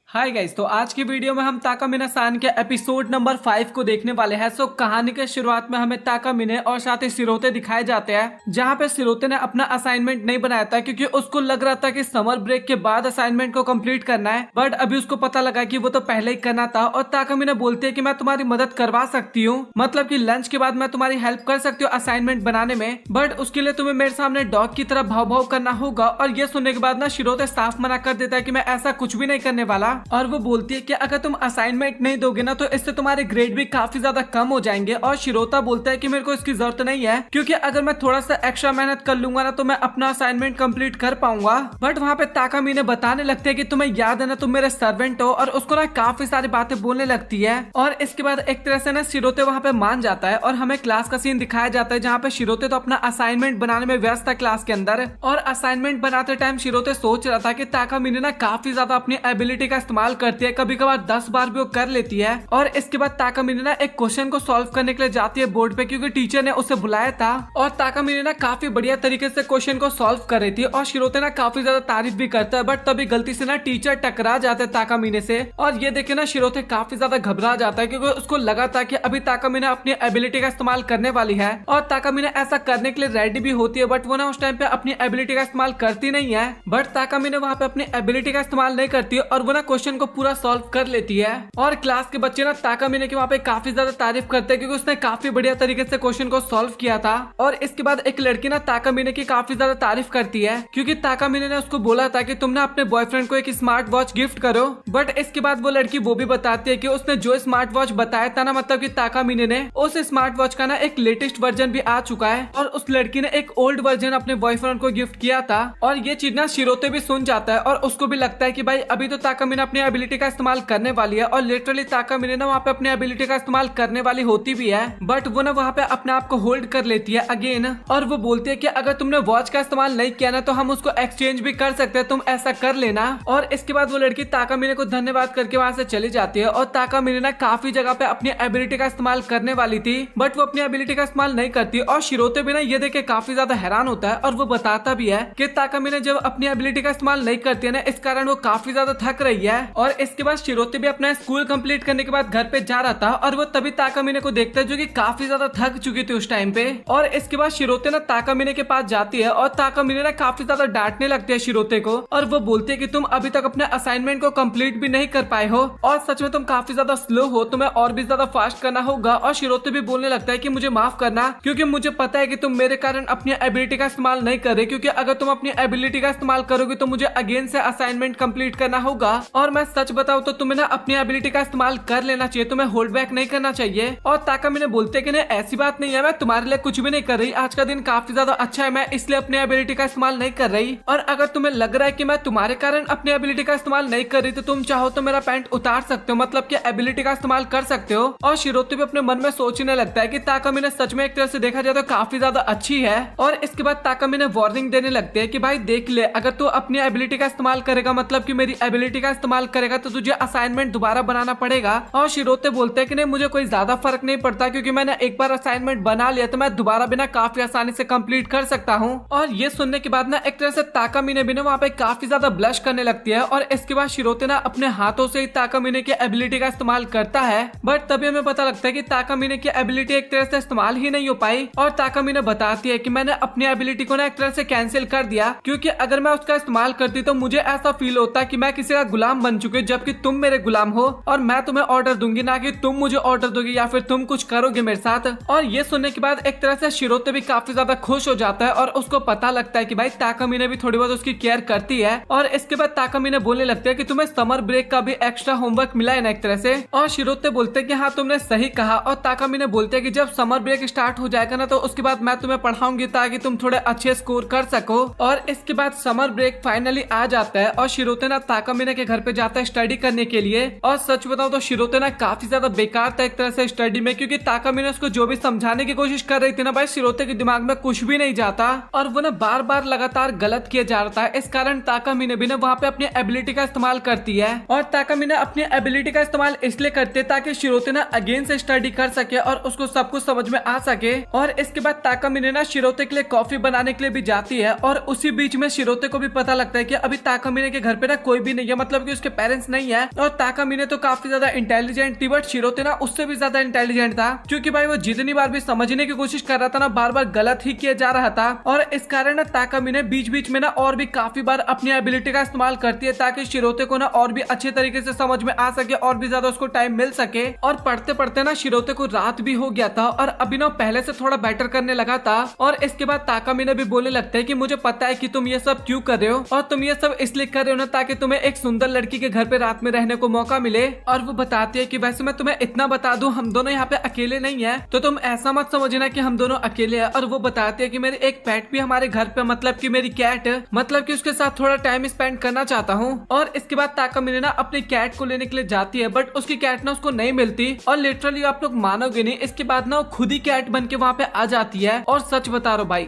Hi guys, तो आज की वीडियो में हम ताकामिने-सान के एपिसोड नंबर 5 को देखने वाले हैं। सो कहानी के शुरुआत में हमें ताकामिने और साथ ही शिरोते दिखाए जाते हैं, जहां पे शिरोते ने अपना असाइनमेंट नहीं बनाया था क्योंकि उसको लग रहा था कि समर ब्रेक के बाद असाइनमेंट को कंप्लीट करना है। बट अभी उसको पता लगा कि वो तो पहले ही करना था और ताकामिने बोलती है कि मैं तुम्हारी मदद करवा सकती हूँ, मतलब कि लंच के बाद मैं तुम्हारी हेल्प कर सकती हूँ असाइनमेंट बनाने में, बट उसके लिए तुम्हें मेरे सामने डॉग की तरह भाव भाव करना होगा। और ये सुनने के बाद ना शिरोते साफ मना कर देता है कि मैं ऐसा कुछ भी नहीं करने वाला। और वो बोलती है कि अगर तुम असाइनमेंट नहीं दोगे ना तो इससे तुम्हारे ग्रेड भी काफी ज्यादा कम हो जाएंगे। और शिरोता बोलता है कि मेरे को इसकी जरूरत नहीं है क्योंकि अगर मैं थोड़ा सा एक्स्ट्रा मेहनत कर लूंगा ना तो मैं अपना असाइनमेंट कंप्लीट कर पाऊंगा। बट वहाँ पे ताकामिने बताने लगते हैं कि तुम्हें याद है ना तुम मेरे सर्वेंट हो, और उसको ना काफी सारी बातें बोलने लगती है। और इसके बाद एक तरह से ना शिरोते वहाँ पे मान जाता है और हमें क्लास का सीन दिखाया जाता है जहाँ पे शिरोते तो अपना असाइनमेंट बनाने में व्यस्त था क्लास के अंदर। और असाइनमेंट बनाते टाइम शिरोते सोच रहा था कि ताकामिने ना काफी ज्यादा अपनी एबिलिटी का इस्तेमाल करती है, कभी कभार 10 बार भी वो कर लेती है। और इसके बाद ताकामिने ना एक क्वेश्चन को सॉल्व करने के लिए जाती है बोर्ड पे क्योंकि टीचर ने उसे बुलाया था। और ताकामिने ना काफी बढ़िया तरीके से क्वेश्चन को सॉल्व कर रही थी और शिरोते ना काफी ज्यादा तारीफ भी करता है। बट तभी गलती से ना टीचर टकरा जाते हैं ताकामिने से, और ये देखे ना शिरोते काफी ज्यादा घबरा जाता है क्योंकि उसको लगा था कि अभी ताकामिने अपनी एबिलिटी का इस्तेमाल करने वाली है और ताकामिने ऐसा करने के लिए रेडी भी होती है। बट वो ना उस टाइम पे अपनी एबिलिटी का इस्तेमाल करती नहीं है। बट ताकामिने वहाँ पे अपनी एबिलिटी का इस्तेमाल नहीं करती है और वो ना क्वेश्चन को पूरा सॉल्व कर लेती है। और क्लास के बच्चे ना ताकामिने की वहाँ पे काफी ज्यादा तारीफ करते हैं क्योंकि उसने काफी बढ़िया तरीके से क्वेश्चन को सॉल्व किया था। और इसके बाद एक लड़की ना ताकामिने की काफी ज्यादा तारीफ करती है क्योंकि ताकामिने ने उसको बोला था कि तुम ना अपने बॉयफ्रेंड को एक स्मार्ट वॉच गिफ्ट करो। बट इसके बाद वो लड़की वो भी बताती है कि उसने जो स्मार्ट वॉच बताया था ना, मतलब कि ताकामिने ने, उस स्मार्ट वॉच का ना एक लेटेस्ट वर्जन भी आ चुका है और उस लड़की ने एक ओल्ड वर्जन अपने बॉयफ्रेंड को गिफ्ट किया था। और ये चीज ना शिरोते भी सुन जाता है और उसको भी लगता है कि भाई अभी तो ताकामिने अपनी एबिलिटी का इस्तेमाल करने वाली है। और लिटरली ताकामिने ना वहाँ पे अपनी एबिलिटी का इस्तेमाल करने वाली होती भी है, बट वो ना वहाँ पे अपने आप को होल्ड कर लेती है अगेन। और वो बोलती है कि अगर तुमने वॉच का इस्तेमाल नहीं किया ना तो हम उसको एक्सचेंज भी कर सकते हैं, तुम ऐसा कर लेना। और इसके बाद वो लड़की ताकामिने को धन्यवाद करके वहाँ से चली जाती है। और ताकामिने ना काफी जगह पे अपनी एबिलिटी का इस्तेमाल करने वाली थी बट वो अपनी एबिलिटी का इस्तेमाल नहीं करती। और शिरोते भी ना ये देख के काफी ज्यादा हैरान होता है और वो बताता भी है कि ताकामिने जब अपनी एबिलिटी का इस्तेमाल नहीं करती है ना इस कारण वो काफी ज्यादा थक रही है। और इसके बाद शिरोते भी अपना स्कूल कंप्लीट करने के बाद घर पे जा रहा था और वो तभी ताकामिने को देखता है जो कि काफी ज्यादा थक चुकी थी उस टाइम पे। और इसके बाद शिरोते ना ताकामिने के पास जाती है और ताकामिने ना काफी ज्यादा डांटने लगती है शिरोते को और वो बोलती है कि तुम अभी तक अपने असाइनमेंट को कंप्लीट भी नहीं कर पाए हो और सच में तुम काफी ज्यादा स्लो हो, तुम्हें और भी ज्यादा फास्ट करना होगा। और शिरोते भी बोलने लगता है कि मुझे माफ करना क्योंकि मुझे पता है कि तुम मेरे कारण अपनी एबिलिटी का इस्तेमाल नहीं कर रहे, क्योंकि अगर तुम अपनी एबिलिटी का इस्तेमाल करोगे तो मुझे अगेन से असाइनमेंट कंप्लीट करना होगा। और मैं सच बताऊं तो तुम्हें ना अपनी एबिलिटी का इस्तेमाल कर लेना चाहिए, तुम्हें होल्ड बैक नहीं करना चाहिए। और ताकामिने बोलते कि नहीं ऐसी बात नहीं है, मैं तुम्हारे लिए कुछ भी नहीं कर रही, आज का दिन काफी ज्यादा अच्छा है, मैं इसलिए अपनी एबिलिटी का इस्तेमाल नहीं कर रही। और अगर तुम्हें लग रहा है कि मैं तुम्हारे कारण अपनी एबिलिटी का इस्तेमाल नहीं कर रही तो तुम चाहो तो मेरा पैंट उतार सकते हो, मतलब कि एबिलिटी का इस्तेमाल कर सकते हो। और शिरोते भी अपने मन में सोचने लगता है कि ताकामिने सच में एक तरह से देखा जाए तो काफी ज्यादा अच्छी है। और इसके बाद ताकामिने वार्निंग देने लगते हैं कि भाई देख ले, अगर तू अपनी एबिलिटी का इस्तेमाल करेगा, मतलब कि मेरी एबिलिटी का इस्तेमाल करेगा तो तुझे असाइनमेंट दोबारा बनाना पड़ेगा। और शिरोते बोलते हैं कि नहीं मुझे कोई ज्यादा फर्क नहीं पड़ता क्योंकि मैंने एक बार असाइनमेंट बना लिया तो मैं दोबारा भी ना काफी आसानी से कंप्लीट कर सकता हूँ। और ये सुनने के बाद ना एक तरह से ताकामिने भी ना वहाँ पे काफी ज्यादा ब्लश करने लगती है। और इसके बाद शिरोते ना अपने हाथों से ही ताकामिने की एबिलिटी का इस्तेमाल करता है, बट तभी हमें पता लगता है कि ताकामिने की एबिलिटी एक तरह से इस्तेमाल ही नहीं हो पाई। और ताकामिने बताती है कि मैंने अपनी एबिलिटी को ना एक तरह से कैंसिल कर दिया क्योंकि अगर मैं उसका इस्तेमाल करती तो मुझे ऐसा फील होता कि मैं किसी का गुलाम बन चुकी हूँ, जबकि तुम मेरे गुलाम हो और मैं तुम्हें ऑर्डर दूंगी, ना कि तुम मुझे ऑर्डर दोगी या फिर तुम कुछ करोगे मेरे साथ। और ये सुनने के बाद एक तरह से शिरोते भी काफी ज्यादा खुश हो जाता है और उसको पता लगता है कि भाई ताकामिने भी थोड़ी बहुत उसकी केयर करती है। और इसके बाद ताकामिने बोलने लगते हैं कि तुम्हें समर ब्रेक का भी एक्स्ट्रा होमवर्क मिला है ना एक तरह से। और शिरोते बोलते हैं कि हाँ तुमने सही कहा। और ताकामिने बोलते हैं कि जब समर ब्रेक स्टार्ट हो जाएगा ना तो उसके बाद मैं तुम्हें पढ़ाऊंगी ताकि तुम थोड़े अच्छे स्कोर कर सको। और इसके बाद समर ब्रेक फाइनली आ जाता है और शिरोते ना ताकामिने के घर पे जाता है स्टडी करने के लिए। और सच बताओ तो शिरोते ना काफी ज्यादा बेकार था एक तरह से स्टडी में, क्योंकि ताकामिने उसको जो भी समझाने की कोशिश कर रही थी ना भाई शिरोते के दिमाग में कुछ भी नहीं जाता और वो ना बार बार लगातार गलत किया जा रहा था। इस कारण ताकामिने भी ना वहाँ पे अपनी एबिलिटी का इस्तेमाल करती है। और ताकामिने अपनी एबिलिटी का इस्तेमाल इसलिए करते ताकि शिरोते ना अगेन से स्टडी कर सके और उसको सब कुछ समझ में आ सके। और इसके बाद ताकामिने ना शिरोते के लिए कॉफी बनाने के लिए भी जाती है और उसी बीच में शिरोते को भी पता लगता है कि अभी ताकामिने के घर पे ना कोई भी नहीं है, मतलब कि उसके पेरेंट्स नहीं है। और ताकामिने तो काफी ज्यादा इंटेलिजेंट थी, बट शिरोते ना उससे भी ज्यादा इंटेलिजेंट था, क्योंकि भाई वो जितनी बार भी समझने की कोशिश कर रहा था ना, बार बार गलत ही किया जा रहा था। और इस कारण ना ताकामिने बीच बीच में ना और भी काफी बार अपनी एबिलिटी का इस्तेमाल करती है, ताकि शिरोते को ना और भी अच्छे तरीके से समझ में आ सके और भी ज्यादा उसको टाइम मिल सके। और पढ़ते पढ़ते ना शिरोते को रात भी हो गया था, और अभिनव पहले से थोड़ा बेटर करने लगा था। और इसके बाद ताकामिने भी बोलने लगता है कि मुझे पता है कि तुम ये सब क्यों कर रहे हो, और तुम ये सब इसलिए कर रहे हो ना ताकि तुम्हें एक सुंदर लड़की के घर पे रात में रहने को मौका मिले। और वो बताती है कि वैसे मैं तुम्हें इतना बता दूं, हम दोनों यहाँ पे अकेले नहीं है, तो तुम ऐसा मत समझना कि हम दोनों अकेले हैं। और वो बताती है कि मेरी एक पेट भी हमारे घर पे, मतलब कि मेरी कैट, मतलब कि उसके साथ थोड़ा टाइम स्पेंड करना चाहता हूँ। और इसके बाद ताकामिने ना अपनी कैट को लेने के लिए जाती है, बट उसकी कैट ना उसको नहीं मिलती, और लिटरली आप लोग मानोगे नहीं, इसके बाद ना वो खुद ही कैट बन के वहाँ पे आ जाती है। और सच बता रहा हूँ भाई,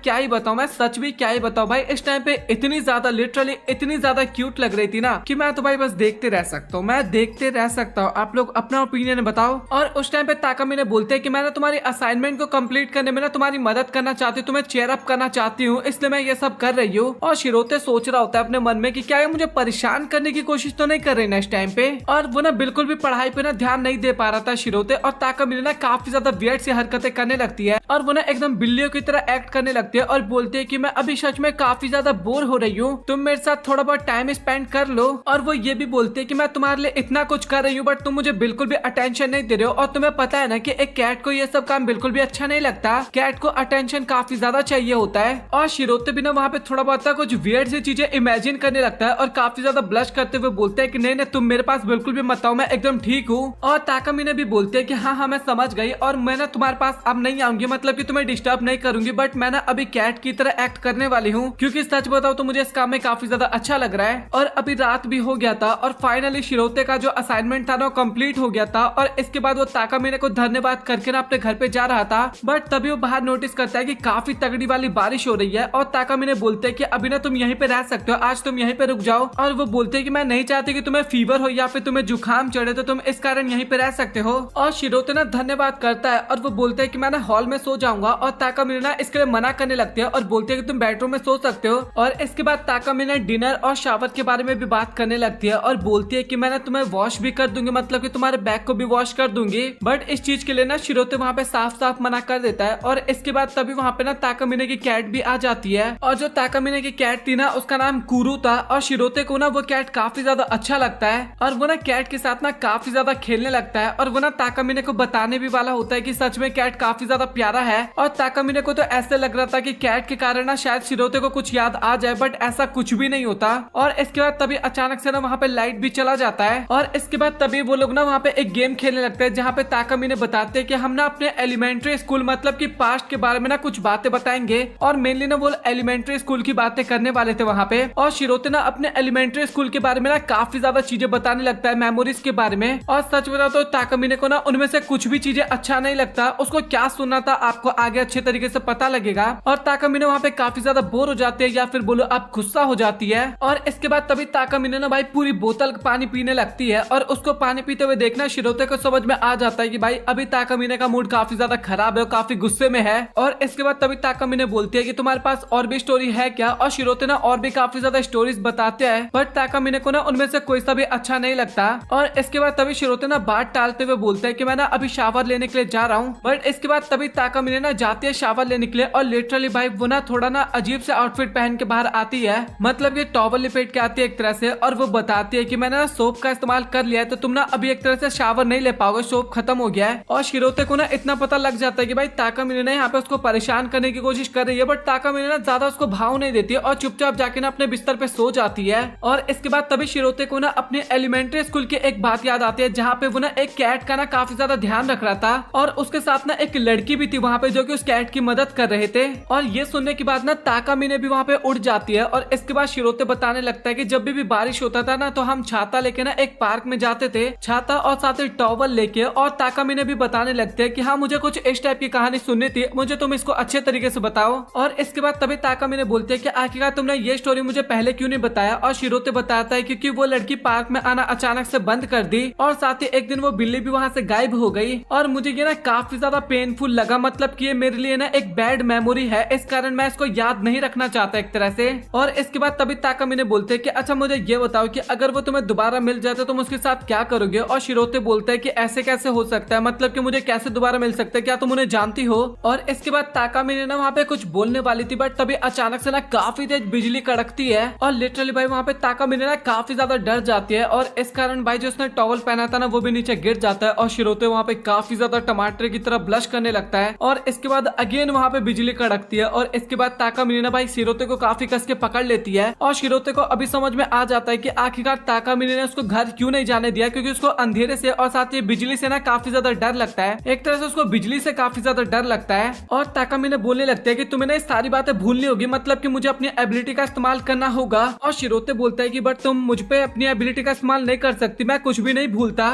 क्या ही बताऊँ, मैं सच भी क्या ही बताऊँ भाई, इस टाइम पे इतनी ज्यादा, लिटरली इतनी ज्यादा क्यूट लग रही थी ना कि मैं तो भाई बस देखते रह सकता हूँ, मैं देखते रह सकता हूँ। आप लोग अपना ओपिनियन बताओ। और उस टाइम पे ताकामिने बोलते हैं कि मैं ना तुम्हारी असाइनमेंट को कंप्लीट करने में ना तुम्हारी मदद करना चाहती हूँ, तुम्हें चेयर अप करना चाहती हूँ, इसलिए मैं ये सब कर रही हूँ। और शिरोते सोच रहा होता है अपने मन में कि क्या ये मुझे परेशान करने की कोशिश तो नहीं कर रही ना इस टाइम पे। और वो ना बिल्कुल भी पढ़ाई पे ना ध्यान नहीं दे पा रहा था शिरोते, और ताकामिने ना काफी ज्यादा वियर्ड सी हरकतें करने लगती है, और वो ना एकदम बिल्लियों की तरह एक्ट करने लगती है, और बोलती है कि मैं अभी सच में काफी ज्यादा बोर हो रही हूँ, तुम मेरे साथ थोड़ा बहुत टाइम स्पेंड कर लो। और वो ये भी बोलते है कि मैं तुम्हारे लिए इतना कुछ कर रही हूँ, बट तुम मुझे बिल्कुल भी अटेंशन नहीं दे रहे हो, और तुम्हें पता है ना कि एक कैट को ये सब काम बिल्कुल भी अच्छा नहीं लगता, कैट को अटेंशन काफी ज्यादा चाहिए होता है। और शिरोते भी ना वहाँ पे थोड़ा बहुत कुछ वियर्ड सी चीजें इमेजिन करने लगता है, और काफी ज्यादा ब्लश करते हुए बोलते हैं कि नहीं नहीं तुम मेरे पास बिल्कुल भी मत आओ, मैं एकदम ठीक हूँ। और ताकामिने भी बोलते हैं कि हाँ मैं समझ गई, और मैं ना तुम्हारे पास अब नहीं आऊंगी, मतलब कि तुम्हें डिस्टर्ब नहीं करूंगी, बट मैं ना अभी कैट की तरह एक्ट करने वाली हूँ, क्योंकि सच बताओ तो मुझे इस काम में काफी ज्यादा अच्छा लग रहा है। और अभी रात भी हो गया था, और फाइनली शिरोते का जो असाइनमेंट था ना कंप्लीट हो गया था। और इसके बाद वो ताकामिने को धन्यवाद करके ना अपने घर पे जा रहा था, बट तभी वो बाहर नोटिस करता है कि काफी तगड़ी वाली बारिश हो रही है। और ताकामिने बोलते हैं कि अभी ना तुम यहीं पे रह सकते हो, आज तुम यहीं पे रुक जाओ। और वो बोलते हैं कि मैं नहीं चाहती कि तुम्हें फीवर हो या फिर तुम्हें जुकाम चढ़े, तो तुम इस कारण यहीं पे रह सकते हो। और शिरोते ना धन्यवाद करता है, और वो बोलते हैं कि मैं ना हॉल में सो जाऊंगा। और ताकामिने ना इसके लिए मना करने लगती है, और बोलते हैं कि तुम बेडरूम में सो सकते हो। और इसके बाद ताकामिने डिनर और शावर के बारे में भी बात करने लगती है, और बोलती है कि मैं ना तुम्हें वॉश भी कर दूंगी, मतलब कि तुम्हारे बैग को भी वॉश कर दूंगी। बट इस चीज के लिए ना शिरोते वहाँ पे साफ साफ मना कर देता है। और इसके बाद तभी वहाँ पे ना ताकामिने की कैट भी आ जाती है, और जो ताकामिने की कैट थी ना उसका नाम कुरू था। और शिरोते को ना वो कैट काफी ज्यादा अच्छा लगता है, और वो ना कैट के साथ ना काफी ज्यादा खेलने लगता है। और वो ना ताकामिने को बताने भी वाला होता है कि सच में कैट काफी ज्यादा प्यारा है। और ताकामिने को तो ऐसे लग रहा था कि कैट के कारण ना शायद शिरोते को कुछ याद आ जाए, बट ऐसा कुछ भी नहीं होता। और इसके बाद तभी अचानक से ना वहाँ पे लाइट भी चला जाता है, और इसके बाद तभी वो लोग ना वहाँ पे एक गेम खेलने लगते हैं, जहाँ पे ताकामिने बताते हैं कि हम ना अपने एलिमेंट्री स्कूल, मतलब कि पास्ट के बारे में ना कुछ बातें बताएंगे। और मेनली ना वो एलिमेंट्री स्कूल की बातें करने वाले थे वहाँ पे। और शिरोते ना अपने एलिमेंट्री स्कूल के बारे में ना काफी ज्यादा चीजें बताने लगता है, मेमोरीज के बारे में। और सच बताओ तो ताकामिने को ना उनमें से कुछ भी चीजें अच्छा नहीं लगता, उसको क्या सुनना था आपको आगे अच्छे तरीके से पता लगेगा। और ताकामिने वहाँ पे काफी ज्यादा बोर हो जाती है, या फिर बोलो आप गुस्सा हो जाती है। और इसके बाद तभी ताकामिने ना भाई पूरी बोतल पानी पीने लगती है, और उसको पानी पीते हुए देखना शिरोते को समझ में आ जाता है कि भाई अभी ताकामिने का मूड काफी ज्यादा खराब है, काफी गुस्से में है। और इसके बाद तभी ताकामिने बोलती है कि तुम्हारे पास और भी स्टोरी है क्या। और शिरोते ना और भी काफी ज्यादा स्टोरीज बताते हैं, बट ताकामिने को ना उनमें से कोई सा भी अच्छा नहीं लगता। और इसके बाद तभी शिरोते ना बात टालते हुए बोलते हैं कि मैं ना अभी शावर लेने के लिए जा रहा हूँ। बट इसके बाद तभी ताकामिने ना जाती है शावर लेने के लिए, और लिटरली भाई वो ना थोड़ा ना अजीब से आउटफिट पहन के बाहर आती है, मतलब ये टॉवल लिपेट के आती है एक तरह से। और वो बताती है कि मैंने ना सोप का इस्तेमाल कर लिया है, तो तुम ना अभी एक तरह से शावर नहीं ले पाओगे, सोप खत्म हो गया है। और शिरोते को ना इतना पता लग जाता है कि भाई ताकामिने ने यहाँ पे उसको परेशान करने की कोशिश कर रही है, बट ताकामिने ना ज्यादा उसको भाव नहीं देती है, और चुपचाप जाके ना अपने बिस्तर पे सो जाती है। और इसके बाद तभी शिरोते को ना अपने एलिमेंट्री स्कूल की एक बात याद आती है, जहाँ पे वो ना एक कैट का ना काफी ज्यादा ध्यान रख रहा था, और उसके साथ ना एक लड़की भी थी वहाँ पे जो कि उस कैट की मदद कर रहे थे। और ये सुनने के बाद ना ताकामिने भी वहाँ पे उड़ जाती है। और इसके बाद शिरोते बताने लगता है कि जब भी बारिश होता था ना, तो हम छाता लेके ना एक पार्क में जाते थे, छाता और साथ ही टॉवल लेके। और ताकामिने भी बताने लगते हैं कि हाँ मुझे कुछ इस टाइप की कहानी सुननी थी, मुझे तुम इसको अच्छे तरीके से बताओ। और इसके बाद तभी ताकामिने बोलते हैं कि आखिरकार तुमने ये स्टोरी मुझे पहले क्यों नहीं बताया। और शिरोते बताता है क्योंकि वो लड़की पार्क में आना अचानक से बंद कर दी, और साथ ही एक दिन वो बिल्ली भी वहाँ से गायब हो गई। और मुझे ये ना काफी ज्यादा पेनफुल लगा, मतलब कि ये मेरे लिए ना एक बैड मेमोरी है, इस कारण मैं इसको याद नहीं रखना चाहता एक तरह से। और इसके बाद तभी ताकामिने बोलते हैं कि अच्छा मुझे ये बताओ कि अगर वो तुम्हें दोबारा मिल जाए तो तुम उसके साथ क्या करोगे। और शिरोते बोलता है कि ऐसे कैसे हो सकता है, मतलब कि मुझे कैसे दोबारा मिल सकता है, क्या तुम उन्हें जानती हो। और इसके बाद ताकामिने ना वहाँ पे कुछ बोलने वाली थी, बट तभी अचानक से ना काफी तेज बिजली कड़कती है और लिटरली भाई वहाँ पे ताकामिने ना काफी ज्यादा डर जाती है। और इस कारण भाई जो उसने टॉवल पहना था ना वो भी नीचे गिर जाता है और शिरोते वहाँ पे काफी ज्यादा टमाटर की तरह ब्लश करने लगता है। और इसके बाद अगेन वहाँ पे बिजली कड़कती है और इसके बाद ताकामिने ना भाई शिरोते को काफी कस के पकड़ लेती है। और शिरोते को अभी समझ में आ जाता है कि आखिरकार ताकामिने ने उसको घर क्यों नहीं जाने दिया, क्योंकि उसको अंधेरे से और साथ ही बिजली से ना काफी ज्यादा डर लगता है। एक तरह से उसको बिजली से काफी ज्यादा डर लगता है। और ताकामिने बोलने लगते हैं कि तुम्हें ना सारी बातें भूलनी होगी, मतलब कि मुझे अपनी एबिलिटी का इस्तेमाल करना होगा। और शिरोते बोलता है कि बट तुम मुझ पे अपनी एबिलिटी का इस्तेमाल नहीं कर सकती, मैं कुछ भी नहीं भूलता।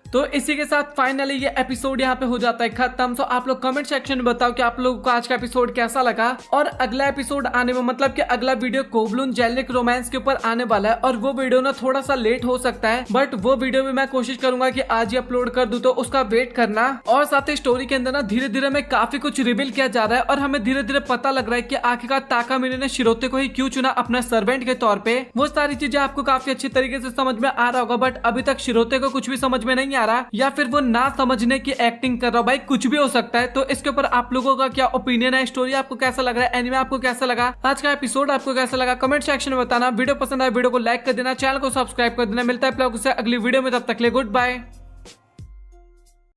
तो इसी के साथ फाइनली ये एपिसोड यहाँ पे हो जाता है खत्म। तो आप लोग कमेंट सेक्शन में बताओ कि आप लोगों को आज का एपिसोड कैसा लगा। और अगला एपिसोड आने में मतलब कि अगला वीडियो कोबलून जेलनिक रोमांस के ऊपर आने वाला है और वो वीडियो ना थोड़ा सा लेट हो सकता है, बट वो वीडियो भी मैं कोशिश करूंगा कि आज ही अपलोड कर दूं, तो उसका वेट करना। और साथ ही स्टोरी के अंदर ना धीरे धीरे में काफी कुछ रिवील किया जा रहा है और हमें धीरे धीरे पता लग रहा है कि आखिरकार ताकामिने ने शिरोते को ही क्यों चुना अपना सर्वेंट के तौर पे। वो सारी चीजें आपको काफी अच्छी तरीके से समझ में आ रहा होगा, बट अभी तक शिरोते को कुछ भी समझ में नहीं आ रहा, या फिर वो ना समझने की एक्टिंग कर रहा हो। भाई कुछ भी हो सकता है। तो इसके ऊपर आप लोगों का क्या ओपिनियन है, स्टोरी आपको कैसा लग रहा है, एनीमे आपको कैसा लगा, आज का एपिसोड आपको कैसा लगा, कमेंट सेक्शन में बताना। वीडियो पसंद आए वीडियो को लाइक कर देना, चैनल को सब्सक्राइब कर देना। मिलता है आप लोगों से अगली वीडियो में, तब तक के लिए गुड बाय।